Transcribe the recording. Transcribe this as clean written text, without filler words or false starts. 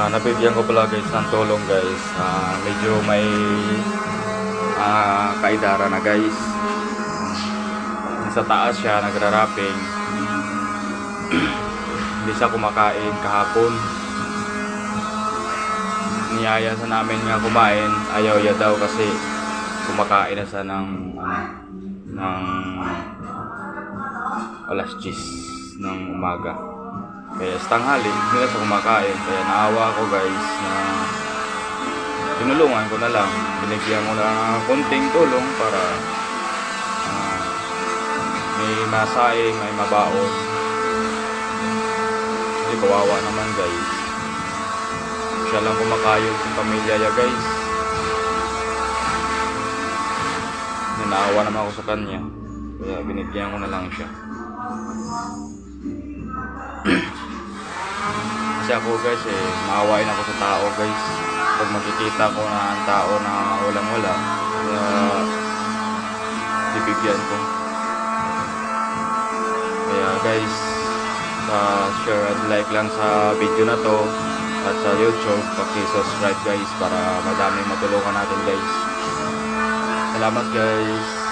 Nabigyan ko pala guys ng tulong guys. Medyo may kaidara na guys. Sa taas siya nagra-wrapping. Hindi siya kumakain kahapon. Niyaya sa namin nga kumain, ayaw ya daw kasi kumakain na siya ng alas 10 ng umaga. Kaya sa tanghali, hindi na siya kumakain. Kaya naawa ko guys na tinulungan ko na lang. Binigyan ko na konting tulong para may masaing, may mabaon. Kasi kawawa naman guys. Siya lang kumakayod sa pamilya ya guys. Naawa naman ako sa kanya. Kaya binigyan ko na lang siya. Kasi ako guys maawain ako sa tao guys. Pag makikita ko na ang tao na walang-wala, kaya bibigyan ko. Kaya guys, share and like lang sa video na to at sa YouTube, paki-subscribe guys para madaming matulungan natin guys. Salamat guys.